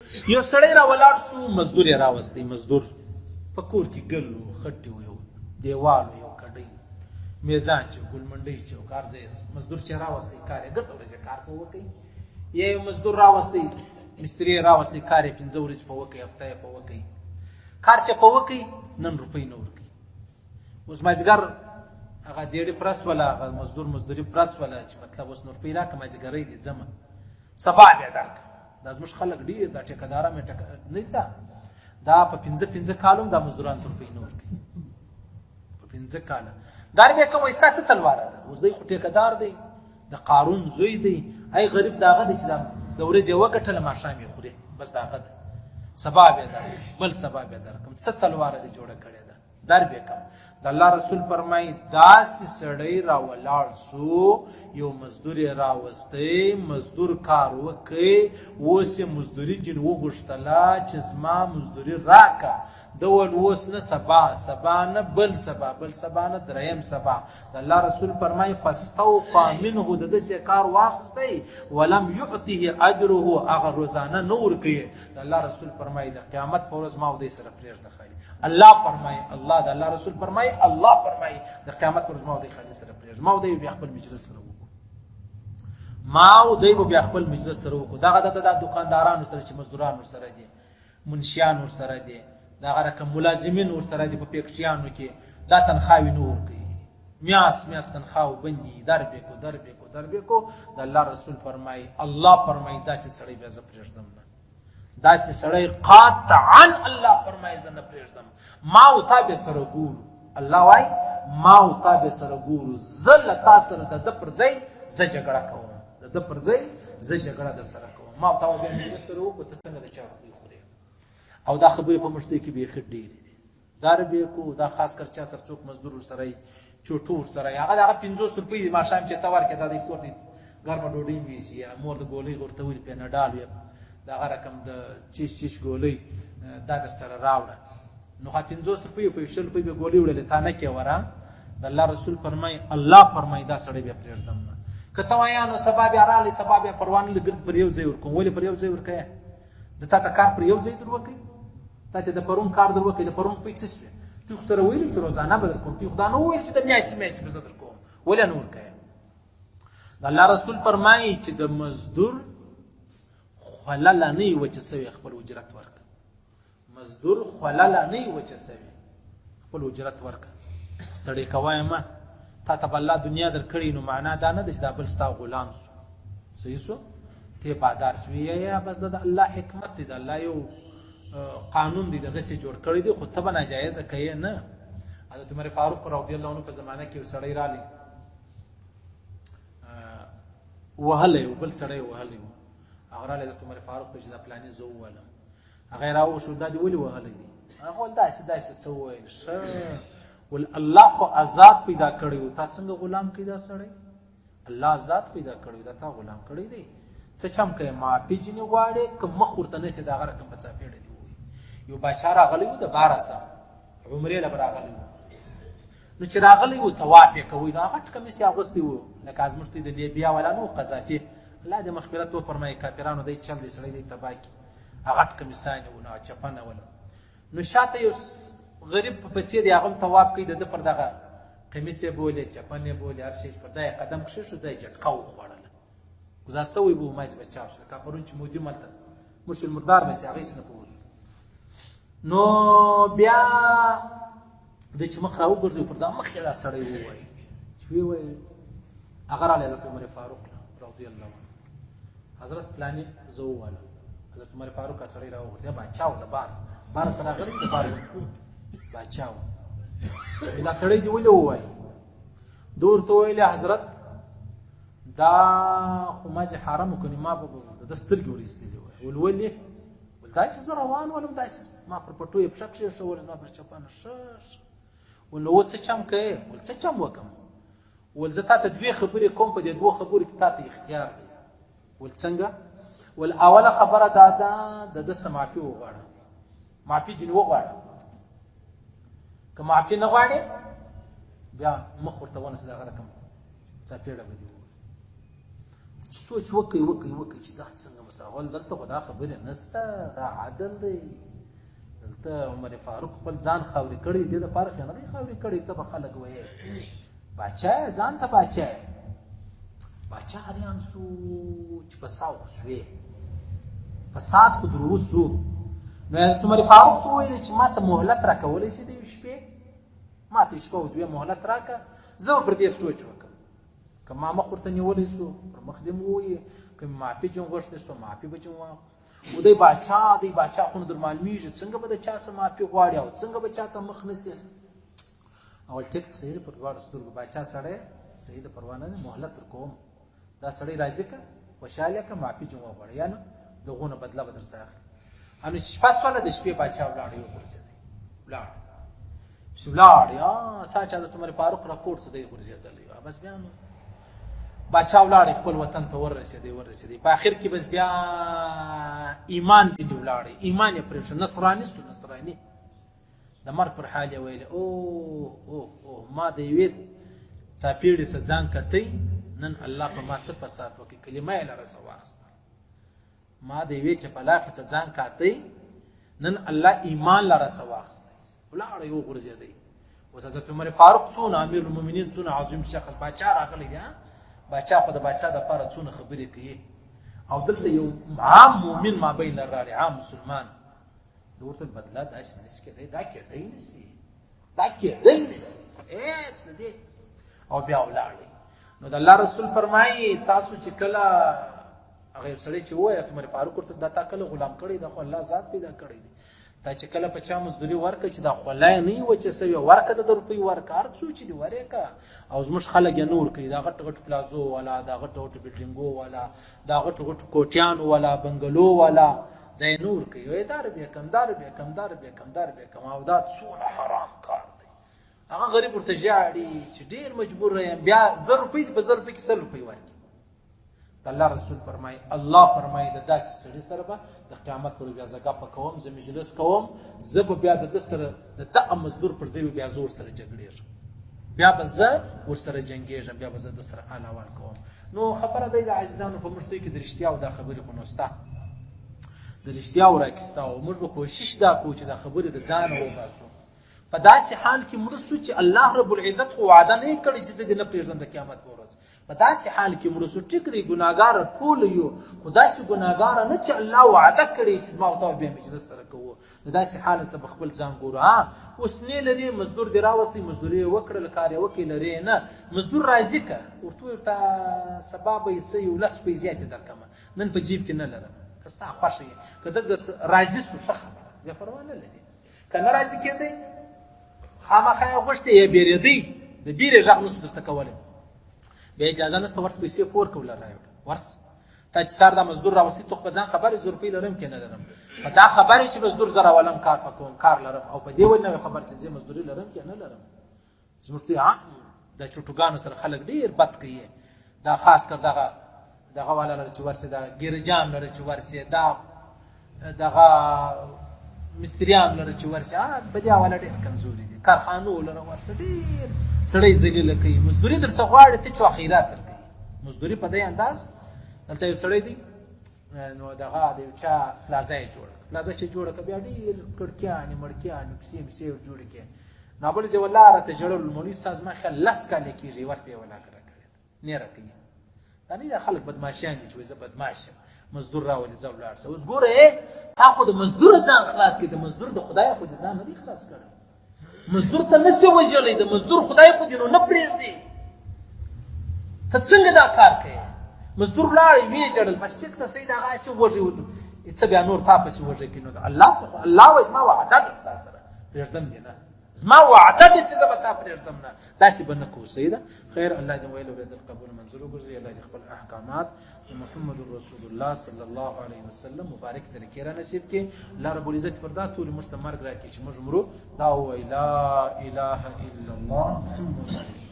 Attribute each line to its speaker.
Speaker 1: یو سړی را ولاړ سو، مزدور یې راوستی. مزدور په کور کې ګل و، خټې و، یو دیوال و، یو کډۍ، میزان چې ګلمنډۍ چې کار ځای مزدور چې راوستی کار یې ګټه ورځې کار په وکړي. یا یو مزدور راوستی، مستري یې راوستی کار یې 5 ورځې په وکړي، هفته یې په وکړي. کار چې په وکړي نن روپۍ نه ورکوي. اوس مازدیګر هغه دیړې پرس ولا هغه مزدور مزدوري پرس ولا چې مطلب اوس نور روپۍ راکړه مازدیګرۍ دې ځمه سبا بیا درکړه. دا زموږ خلک ډېر دا ټیکهداران مې نه ده دا په 5 کالو دا مزدوران روپۍ نه ورکوي. په 5 کاله دا بیا کوم وایستا څه تلواره ده. اوس دی خو ټیکهدار دی، د قارون زوی دی، ای غریب داغه دی چې د ورځې وګټله ماښام یې خوري، بس داغه ده. سبا بیا درکړم، بل سبا بیا درکړم. څه تلواره دې جوړه کړې ده. در بیا کوم د الله رسول فرمایي داسې سړی را ولاړ سو، یو مزدور یې راوستی، مزدور کار وکړي، اوس یې مزدوري جن وغوښتله چې زما مزدوري راکه. د ول اوس نه سبا نه بل سبا نه دریم سبا. د الله رسول فرمایي فاستوفى منه، د داسې کار واخستی، ولم يعطه اجره، هغه روزانه نه ورکوي. د الله رسول فرمایي د قیامت په ورځ ما او دې سره پرېږده خالي. الله فرمایي الله د الله رسول فرمایي الله فرمایي د قیامت پر ورځ ما او دې خالي سره پرېږده. ما او دې بیا خپل مجلس سره وکړو، ما او دې بیا خپل مجلس سره وکړو. دغه د دکاندارانو سره چې مزدوران ورسره دي، منشیان ورسره دي، دغه رقم ملازمین ورسره دي، په فیکټریانو کې دا تنخواوې نه ورکوي، میاس تنخواو بندي. در بیکو د الله رسول فرمایي الله فرمایي داسې سړی بیا زه پرېږدم نه. داسې سړی قاطعا الله فرمایي زه نه پرېږدم. ما او تا به سره ګورو، الله وایي ما او تا به سره ګورو، زه له تا سره د ده پر ځای زه جګړه کوم، د ده پر ځای زه جګړه در سره کوم. ما او تا بیا مجلس سره وکړو، ته څنګه د چا روپۍ خورې. او دا خبرې په مشتۍ کې بیخي ډېرې دي. در بیکو دا خاص کر چا سره څوک مزدور ورسره وي، چوټو ورسره وي، هغه د هغه 50 روپۍ دي ماښام چې ته ورکړې دا د کور دي ګرمه ډوډۍ مې ایسي، یا مور د ګولۍ غورتولي پېنډال وي، دغه رقم د چیش ګولۍ دا در سره راوړه. نو 50 روپۍ په 20 روپۍ به ګولۍ وړلې تا نه کې وره. د الله رسول فرمایي الله فرمایي دا سړی بیا پرېږدم نه. که ته وایې نو سبا بیا راغلی، سبا بیا پروا نه لګرد پر یو ځای ورکوم. ولې پر یو ځای ورکوې؟ د تا ته کار پر یو ځای در وکړي، تا ته د پرون کار در وکړي، د پرون روپۍ څه شوې؟ تی خو سره ویلي چې روزانه به در کوم، تی خو دا نه وویل چې د میاشتې به زه در کوم. ولې نه ورکوې؟ د الله رسول فرمایي چې د مزدور خوله لا نه وي وچه سوې خپل اجرت ورکړه. مزدور خوله لا نه وي وچه سوې خپل اجرت ورکړه. ستړی کوه مه، تا ته به الله دنیا در کړې، نو معنا دا نه ده چې دا بل ستا غلام سو، صحیح سو، ته بادار شوې. یا بس د الله حکمت دی، د الله یو قانون دی، دغسې جوړ کړی دی، خو ته به ناجایزه کوې نه. حضرت عمر فاروق رضی الله عنه په زمانه کې یو سړی رالی وهلی و، بل سړی وهلی و. هغه رالی حضرت عمر فاروق ته چې دا پلانې زه وولم. هغه یې راوښود دا دې ولې وهلی دی؟ هغه ویل داسې څه وویل. ښه ول الله خو آزاد پیدا کړی و، تا څنګه غلام کړي دا سړی؟ الله آزاد پیدا کړی و، دا تا غلام کړی دی. څه چم کوې؟ معافي ځینې غواړې که مخ ورته نه سي د هغه رقم په څاپېړه دي ووایي. یو باچا راغلی و د 1200 عمرې له به راغلی و. نو چې راغلی و طواف یې کوی، نو هغه غټ کمیس یې اغوستی و لکه زموږ د لیبیا والا نه و قذافي، الله دې مغفرت وفرمایي، کافرانو دی چل دی سړی دی تباه کړي. هغه غټ کمیسان یې و، نو چپنه وله. نو شاته یو غریب په پسې دی، هغه هم طواف کوي، د ده پر دغه کمیس یې بولې، چپن یې بولې، هر شی پر دا یې قدم کښېښود، دا یې جټکه وخوړله. ګزار شوی به و، مازې بچاو شو. لکه پرون چې مودي ملته مشل مردار بسې هغه هېڅ نه پوهېږو. نو بیا دی چې مخ را وګرځوي، پر دا مخ یې دا سړی ووایي چې ویې ویل. هغه رالی حضرت عمر فاروق رضی الله عنه، حضرت پلانې زه ووالم. حضرت عمر فاروق سړی را وغورځېد، باچا و د بار سره راغلی د بار باچا و. دا سړی دې ولې ووایي؟ ده ورته وویلې حضرت دا خو ما چې حرام وکړې، ما به د ده سترګې ور ایستلې وای. ول ولې؟ ول داسې زه روان ولم، داسې ما پر پټو یې پښه کښېښوله، زما پر چپنه ښه. ول نو څه چم کوې؟ ول څه چم وکړم؟ ول زه تا ته 2 خبرې کوم، په دې 2 خبرو کې تا ته اختیار دی. ول څنګه؟ ول اوله خبره دا ده د ده څه معافي وغواړه، معافي ځینې وغواړه. که معافي نه غواړې بیا مخ ورته ونیسه، دغه رقم څاپېړه به دې ووایي. سوچ وکړئ چې دا څنګه مساول دلته خو دا خبرې نشته دا عدل دی دلته عمر فاروق خپل ځان خاورې کړی دې دپاره خو نه دی خاورې کړی ته به خلک ویې باچا ځان ته باچا حریان سو چې فساد خو سوې فساد خو در وسو نو حضرت عمر فاروق ته وویل چې ما ته مهلت راکولی شي د یوې شپې ما ته شپه او دوې مهلت راکړه زه به پر دې سوچ وکړم که ما مخ ورته نیولی سو پر مخ دې مو وویې که مې معافي جون غوښتې سو معافي به جون واخلو و دی باچا خو نه در معلومیږي څنګه به د چا څه معافي غواړي او څنګه به چا ته مخ نیسي اول ټیک صحیح ده پر دواړو سترګو باچا سړی صحیح ده پروا نه ده مهلت درکوم دا سړی راځي که خوشحاله که معافي جون وغواړي یا نه د هغو نه بدله به درڅه اخلي همې چې شپه شوله د شپې باچا ولاړ وغورځېدی ولاړ سا چې حضرت عمر فاروق راپورټ څه دی غورځېدلی بس بیا نو باچا ولاړ خپل وطن ته ورسېدی په آخر کې بس بیا ایمان ځینې ولاړی ایمان یې پرېښود نصراني د مرګ پر حال یې ویلې او ما د یوې څاپېړې څه ځان کتی نن الله په ما څه فساد وکړي کلمه یې له رسه واخیسته ما د یوې چپلاخې څه ځان کاتی نن الله ایمان له رسه واخیستی ولاړی وغورځېدی اوس حضرت عمر فاروق څونه امیر المؤمنین څونه عظیم شخص باچا راغلی دی باچا خو د باچا دپاره څونه خبرې کوي او دلته یو عام مؤمن مابین راغلی عام مسلمان د ورته بدله داسې نشي کېدی دا کېدی نشي هېڅ نه دی او بیا ولاړی نو د الله رسول فرمایي تاسو چې کله هغه یو سړی چې ووایه عمر فاروق ورته دا تا کله غلام کړی دا خو الله ذات پیدا کړی دی تا چې کله په چا مزدوري ورکړه چې دا خولای نه وي وچه سوې ورکړه د روپۍ ورکړه هر څو چې دې ورېکړه او زموږ خلک یې نه ورکوي دا غټ غټ پلازو والا دا غټ غټ بلډینګو والا دا غټ غټ کوټیانو والا بنګلو والا دا یې نه ورکوي وایي دا ربې کم او دا څونه حرام کار دی هغه غریب ورته ژاړي چې ډېر مجبور یم بیا 1000 روپۍ دي په 1000 روپۍ کې 100 روپۍ ورکړي الله رسول فرمایي الله فرمایي د داسې سړي سره به د قیامت پر بیا زه ګپه کوم زه مجلس کوم زه به بیا د ده سره د دغه مزدور پر ځای بیا زه ورسره جګړېږم بیا به زه ورسره جنګېږم بیا به زه د سره حال احوال کوم نو خبره دی د عاجزانو په مشتو کې د رښتیاو دا خبرې خو نو شته د رښتیاو راکسته او موږ به کوشش دا کوو چې دا خبرې د ځانه وباسو په داسې حال کې مړه سو چې الله رب العزت خو وعده نه یې کړی چې زه دې نه پرېږدم د قیامت په ورځ په داسې حال کې مړه سو ټیک دی ګناهګاره ټول یو خو داسې ګناهګاره نه چې الله وعده کړی چې زما او تا بیا مجلس سره کوو د داسې حال څخه به خپل ځان ګورو اوس نه لري مزدور دې راوستی مزدوري یې وکړل کار یې وکړي لرې نه مزدور راځي که ورته سبا به یې څه 10 روپۍ زیاتې درکړمه نن په جیب کې نه لرم که ستا خوښه یې که ده راضي سو ښه خبره بیا پروا نه لري که نه راضي کېدی خامخا یې غوښتې یا بېرېدی د بیرې غږ نسو درته کولی بیا اجازه نشته ورس پیسې پور کوله راوړه ورس تا چې سار دا مزدور راوستي تو خو په ځان خبر 100 روپۍ لرم که نه لرم په دا خبرې چې مزدور زه راولم کار پکوم کار لرم او په دې ولې نه خبر چې زه مزدوري لرم که نه لرم زموږ د چوټوګانو سره خلک ډېر بد کوي دا خاص کر دغه والا لره چې ورسې دا ګیرجان لره چې ورسې دغه مستریان لره چې ورسې په دې حواله ډېر کمزوري دي کارخانو لره ورسې ډېر سړی ذلیله کوي مزدوري درڅه غواړي ته چې خیرات درکوي مزدوري په دې انداز دلته یو سړی دی نو دغه د یو چا پلازه یې جوړه پلازه چې جوړه که بیا ډېر کړکیانې مړکیانې کیسې مسې جوړې کړې نابل زه والله راته ژړل مولوي صاحب زما خیال 10 کاله کېږي ور پې ولاکه راکړې ده نیره کوي دا نه خلک بدماشیان دي چې وایي زه بدماش یم مزدور راولي ځه ولاړ شه اوس ګوره تا خو د مزدور ځان خلاص کړي د مزدور د خدای خو د ځان نه دی خلاص کړی مزدور ته نشي وژلی د مزدور خدای خو دې نو نه پرېږدي ته څنګه دا کار کوې مزدور ولاړ ویې ژړل بس ټیک ته صحیح د هغه هسې وږی څه بیا نور تا پسې وږی کوي نو د الله څخه الله وایي زما وعده ده ستا سره پرېږدم دې نه زما وعده ده چې زه به تا پرېږدم نه داسې به نه کوو صحیح ده خیر الله دې ویل اورېدل قبول منظور وګرځوي الله دې خپل احکامات محمد رسول الله صلی الله علیه وسلم مبارک طریقې را نصیب کړي الله رب العزت پر دا ټول موږ ته مرګ راکړي چې موږ مرو دا وایي لا اله الا الله محمد